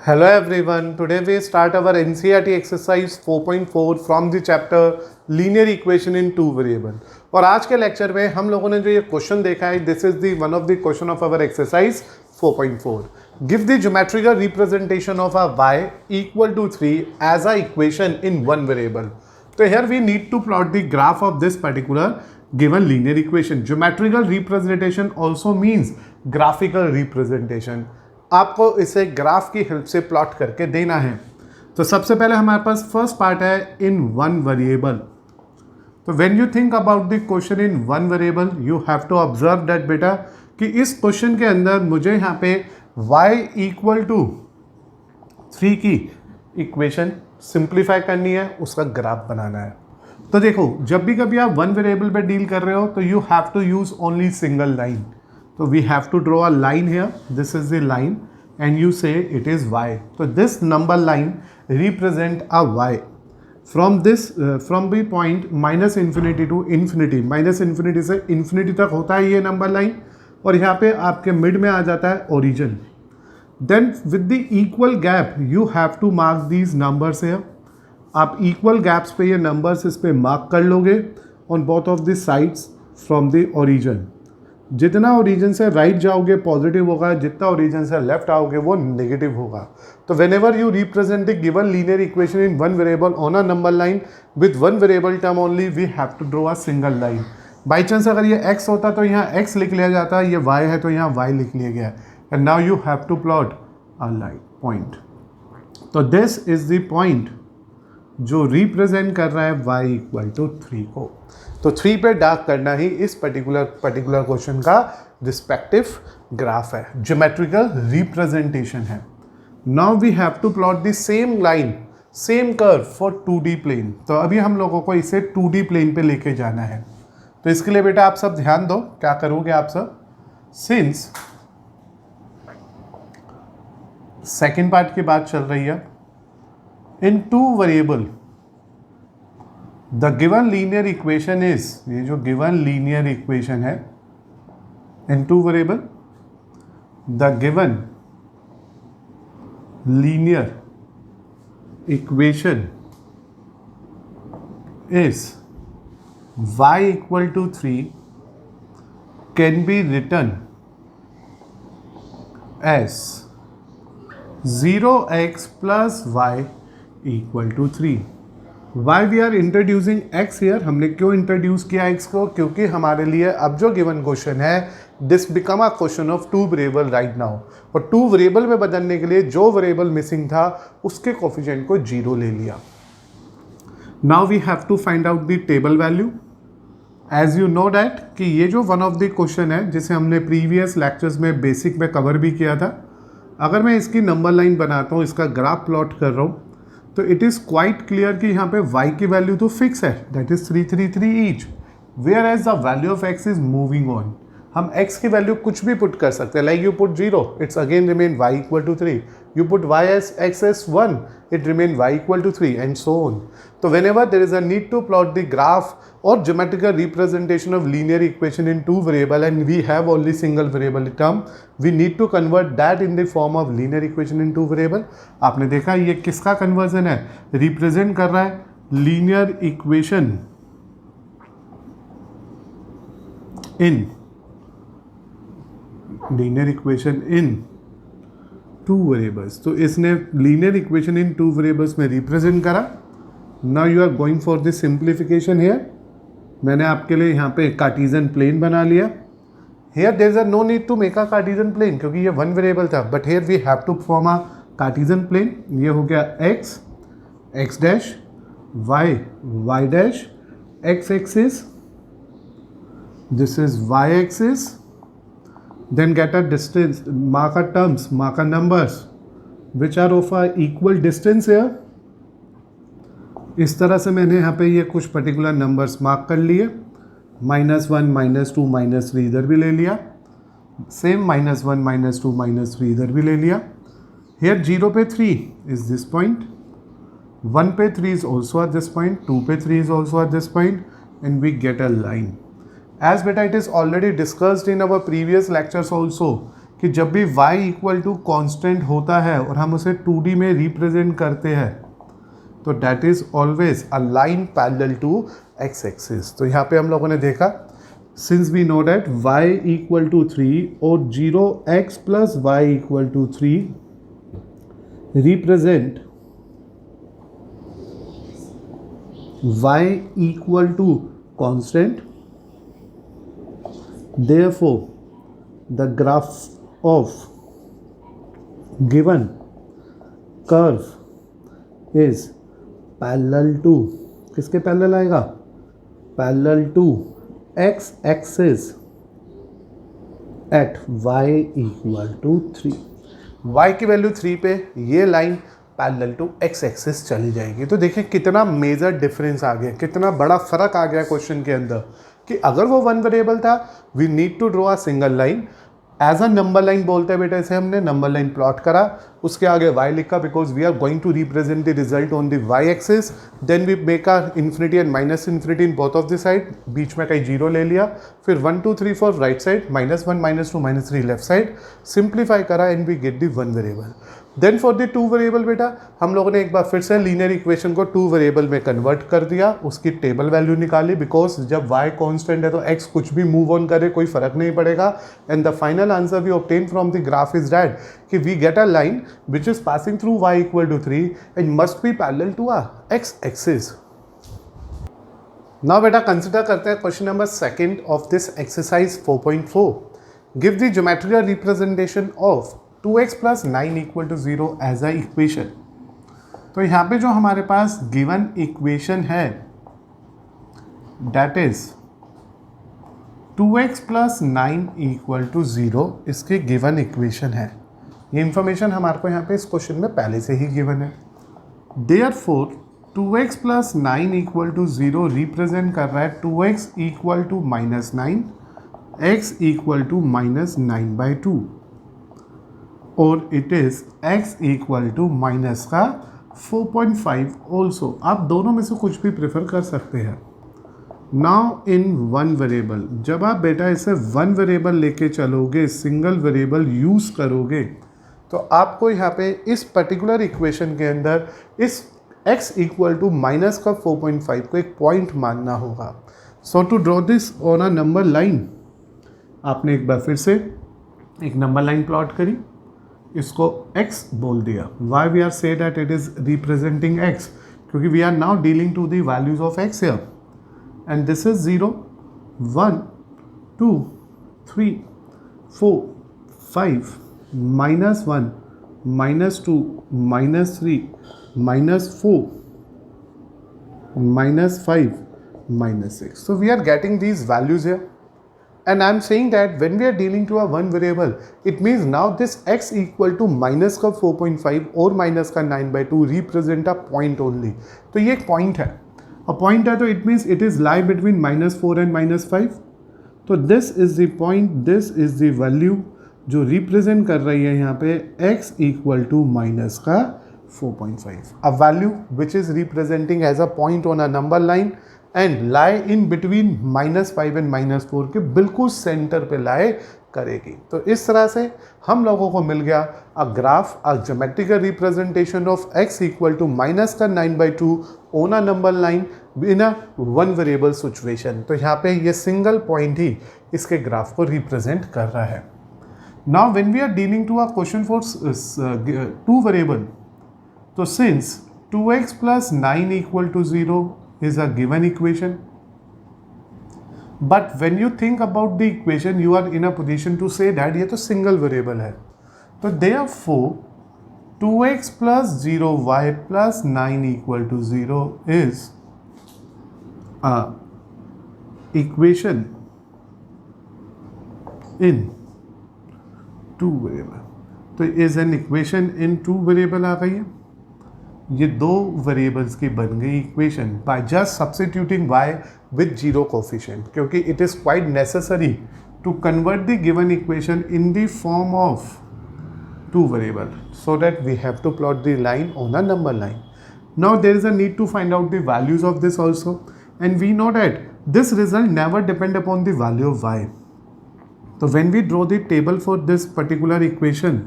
Hello everyone, today we start our NCERT exercise 4.4 from the chapter linear equation in two variable। और आज के lecture में हम लोगों ने जो ये क्वेश्चन देखा है, this is the one of the question of our exercise 4.4। Give the geometrical representation of a y equal to 3 as a equation in one variable। तो here we need to plot the graph of this particular given linear equation। Geometrical representation also means graphical representation। आपको इसे graph की help से plot करके देना है। तो सबसे पहले हमारे पास फर्स्ट पार्ट है इन वन वेरिएबल। तो when you think about the question in one variable you have to observe that बेटा कि इस क्वेश्चन के अंदर मुझे यहाँ पे y इक्वल टू 3 की इक्वेशन सिंप्लीफाई करनी है, उसका ग्राफ बनाना है। तो देखो, जब भी कभी आप वन वेरिएबल पे डील कर रहे हो तो you have to use only single line. So we have to draw a line here. This is the line and you say it is y. So this number line represent a y. From this from the point minus infinity to infinity, minus infinity से infinity तक होता है ये number line और यहाँ पे आपके mid में आ जाता है origin. Then with the equal gap you have to mark these numbers here. आप equal gaps पे ये numbers इस पे mark कर लोगे on both of the sides from the origin. जितना ओरिजिन से राइट जाओगे पॉजिटिव होगा, जितना ओरिजिन से लेफ्ट आओगे वो नेगेटिव होगा। तो whenever you represent the given linear equation in one variable on a number line with one variable term only we have to draw a single line. By chance अगर ये x होता तो यहाँ x लिख लिया जाता, ये y है तो यहाँ y लिख लिया गया and now you have to plot a line point. तो दिस इज द पॉइंट जो रिप्रेजेंट कर रहा है y इक्वल टू 3 को। तो 3 पे डार्क करना ही इस पर्टिकुलर क्वेश्चन का रिस्पेक्टिव ग्राफ है, ज्योमेट्रिकल रिप्रेजेंटेशन है। Now we have to plot the same line same curve for 2D plane. तो अभी हम लोगों को इसे 2D प्लेन पे लेके जाना है। तो इसके लिए बेटा आप सब ध्यान दो, क्या करोगे आप सब, सिंस सेकेंड पार्ट की बात चल रही है, in two variable the given linear equation is, ये जो गिवन लीनियर इक्वेशन है in two variable, the given linear equation is y equal to 3 can be written as 0x plus y equal to 3। Why we are introducing x here. हमने क्यों introduce किया x को, क्योंकि हमारे लिए अब जो गिवन क्वेश्चन है this become a question of two variable right now. और टू वेरिएबल में बदलने के लिए जो वेरिएबल मिसिंग था उसके कोफिशिएंट को 0 ले लिया। Now we have to find out the table value. As you know that कि ये जो वन ऑफ द क्वेश्चन है जिसे हमने प्रीवियस लेक्चर्स में बेसिक में कवर भी किया था, अगर मैं इसकी नंबर लाइन बनाता हूँ, इसका ग्राफ प्लॉट कर रहा हूँ, तो इट इज़ क्वाइट क्लियर कि यहाँ पे y की वैल्यू तो फिक्स है, that is 3 3 3 each, whereas the value of x is moving on. हम x की वैल्यू कुछ भी पुट कर सकते हैं, like you put 0 it's again remain y equal to 3, you put y as x as 1 it remain y equal to 3 and so on। तो whenever there is a need to plot the graph or geometrical representation of linear equation in two variable and we have only single variable term, we need to convert that in the form of linear equation in two variable। आपने देखा ये किसका conversion है, represent कर रहा है linear equation in two variables. तो इसने linear equation in two variables में रिप्रेजेंट करा। Now you are going for the simplification here. मैंने आपके लिए यहाँ पे कार्टेशियन प्लेन बना लिया। Here there is a no need to make a Cartesian plane क्योंकि ये वन वेरिएबल था, but here we have to form a Cartesian plane. ये हो गया x x dash, y y dash, x axis, this is y axis. Then get a distance, mark a terms, mark a numbers which are of a equal distance here। इस तरह से मैंने यहाँ पे ये कुछ पर्टिकुलर नंबर्स मार्क कर लिए, -1 -2 -3 इधर भी ले लिया, सेम -1 -2 -3 इधर भी ले लिया। हेयर 0 पे 3 इज दिस पॉइंट, 1 पे 3 is also at this point, 2 पे 3 is also at this point and we get a line. As beta it is already discussed in our previous lectures also कि जब भी y इक्वल टू कॉन्स्टेंट होता है और हम उसे 2D में रिप्रेजेंट करते हैं तो that is always a line parallel to x axis. तो यहाँ पे हम लोगों ने देखा since we know that y equal to 3 और 0x plus y equal to 3 represent y equal to constant, therefore the graph of given curve is parallel to, किसके parallel आएगा, parallel to x axis at y equal to 3। y की value 3 पे ये लाइन parallel to x axis चली जाएगी। तो देखें कितना मेजर डिफरेंस आ गया, कितना बड़ा फर्क आ गया क्वेश्चन के अंदर कि अगर वो वन वेरिएबल था we need to draw a single line as a number line बोलते हैं बेटा इसे, हमने नंबर लाइन प्लॉट करा, उसके आगे y लिखा because we are going to represent the result on the y axis, then we make a infinity and minus infinity in both of the side, बीच में कहीं जीरो ले लिया, फिर 1 2 3 4 right side, -1 -2 -3 left side, simplify करा and we get the one variable. Then for the two variable बेटा हम लोगों ने एक बार फिर से लीनियर इक्वेशन को टू वेरिएबल में कन्वर्ट कर दिया, उसकी टेबल वैल्यू निकाली बिकॉज जब y कांस्टेंट है तो x कुछ भी मूव ऑन करे कोई फर्क नहीं पड़ेगा, and the final answer we obtain from the graph is that कि we get a line which is passing through y equal to 3 and must be parallel to a x axis. Now बेटा consider करते हैं question number second of this exercise 4.4। Give the geometrical representation of 2x plus 9 equal to 0 as a equation. तो यहाँ पे जो हमारे पास given equation है that is 2x plus 9 equal to 0, इसके गिवन इक्वेशन है। ये इंफॉर्मेशन हमारे को यहाँ पे इस क्वेश्चन में पहले से ही गिवन है। Therefore 2x plus 9 equal to 0 represent कर रहा है 2x equal to -9, x equal to -9/2 और it is x equal to minus का 4.5 ऑल्सो। आप दोनों में से कुछ भी प्रेफर कर सकते हैं। नाउ इन वन वेरिएबल, जब आप बेटा इसे वन वेरिएबल लेके चलोगे, सिंगल वेरिएबल यूज करोगे, तो आपको यहाँ पे इस पर्टिकुलर इक्वेशन के अंदर इस x इक्वल टू माइनस का 4.5 को एक पॉइंट मानना होगा। So to draw this on a number line, आपने एक बार फिर से एक नंबर लाइन प्लॉट करी, इसको x बोल दिया। Why we are say that it is representing x, क्योंकि we are now dealing to the values of x here, and this is 0 1 2 3 4 5 -1 -2 -3 -4 -5 -6. So we are getting these values here. And I'm saying that when we are dealing to a one variable, it means now this x equal to minus का 4.5 और minus का 9/2 represent a point only. तो ये एक point है, a point है तो it means it is lie between -4 and -5. तो this is the point, this is the value जो represent कर रही है यहाँ पे x equal to minus का 4.5. A value which is representing as a point on a number line and lie in between -5 and -4 के बिल्कुल सेंटर पे लाई करेगी। तो इस तरह से हम लोगों को मिल गया a graph, a geometrical representation of x equal to minus का 9/2 on a number line in a one variable situation. तो यहाँ पे ये सिंगल पॉइंट ही इसके ग्राफ को रिप्रेजेंट कर रहा है। Now when we are dealing to a question for two variable, तो since 2x plus 9 equal to 0 is a given equation, but when you think about the equation you are in a position to say that ये तो single variable है, तो therefore 2x plus 0y plus 9 equal to 0 is a equation in two variable। तो is an equation in two variable आ गई है, ये दो variables की बन गई equation by just substituting y with zero coefficient, क्योंकि it is quite necessary to convert the given equation in the form of two variable so that we have to plot the line on a number line. Now there is a need to find out the values of this also, and we know that this result never depend upon the value of y. तो when we draw the table for this particular equation,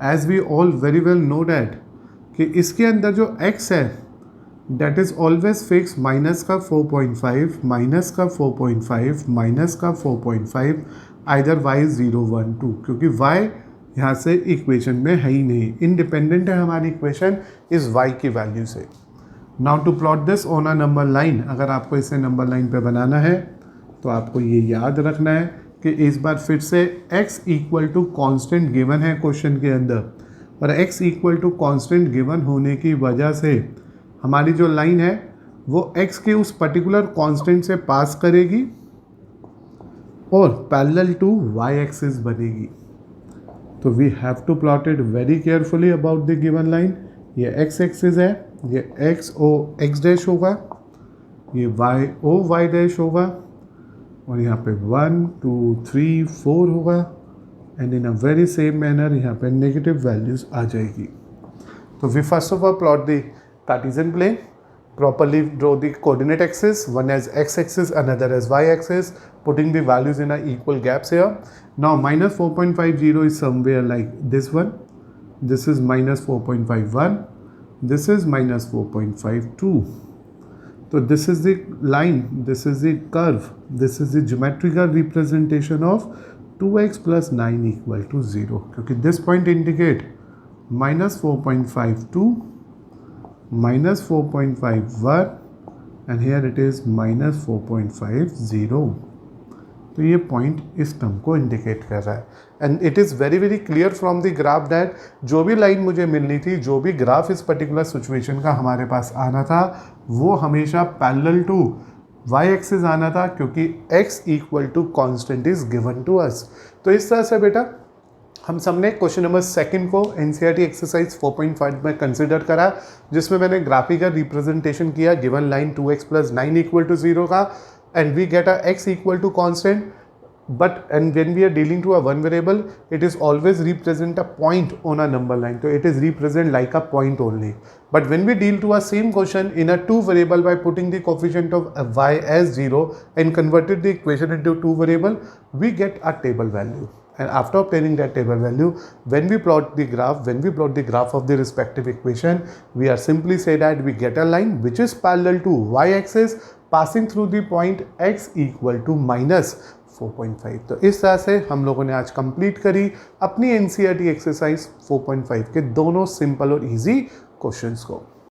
as we all very well know that कि इसके अंदर जो x है that is always fix, minus का 4.5, minus का 4.5, minus का 4.5, either y 0, 1, 2, क्योंकि y यहाँ से इक्वेशन में है ही नहीं, इंडिपेंडेंट है हमारी इक्वेशन इस y की वैल्यू से। Now to plot this on a number line, अगर आपको इसे नंबर लाइन पे बनाना है तो आपको ये याद रखना है कि इस बार फिर से x equal to constant given है क्वेश्चन के अंदर, और x equal to constant given होने की वजह से हमारी जो लाइन है वो x के उस पर्टिकुलर कांस्टेंट से पास करेगी और पैरेलल टू y एक्सिस बनेगी। तो we have to plot it very carefully about the given line. ये x एक्सिस है, ये x o x डैश होगा, ये y o y डैश होगा, और यहाँ पे 1 2 3 4 होगा, and in a very same manner यहाँ पे नेगेटिव वैल्यूज आ जाएगी। तो we first of all plot the Cartesian plane, properly draw the coordinate axis, one as x axis, another as y axis, putting the values in a equal gaps here. Now minus 4.50 is somewhere like this one, this is minus 4.51, this is minus 4.52. So this is the line, this is the curve, this is the geometrical representation of 2x plus 9 equal to 0, क्योंकि this point indicate minus 4.52, minus 4.51 and here it is minus 4.50. तो ये point इस term को indicate कर रहा है, and it is very very clear from the graph that जो भी लाइन मुझे मिलनी थी, जो भी ग्राफ इस पर्टिकुलर सिचुएशन का हमारे पास आना था, वो हमेशा पैरेलल टू y एक्सिस आना था, क्योंकि x equal to constant is given to us. तो इस तरह से बेटा हम सबने क्वेश्चन नंबर सेकंड को एनसीईआरटी एक्सरसाइज 4.5 में कंसिडर करा, जिसमें मैंने ग्राफिकल रिप्रेजेंटेशन किया given line 2x plus 9 equal to 0 का, and we get a x equal to constant, but and when we are dealing to a one variable it is always represent a point on a number line, तो it is represent like a point only. But when we deal to a same question in a two variable by putting the coefficient of y as 0 and converted the equation into two variable, we get a table value. And after obtaining that table value, when we plot the graph of the respective equation, we are simply say that we get a line which is parallel to y-axis passing through the point x equal to minus 4.5। तो इस तरह से हम लोगों ने आज complete करी अपनी एनसीईआरटी एक्सरसाइज 4.5 के दोनों सिंपल और इजी क्वेश्चंस को।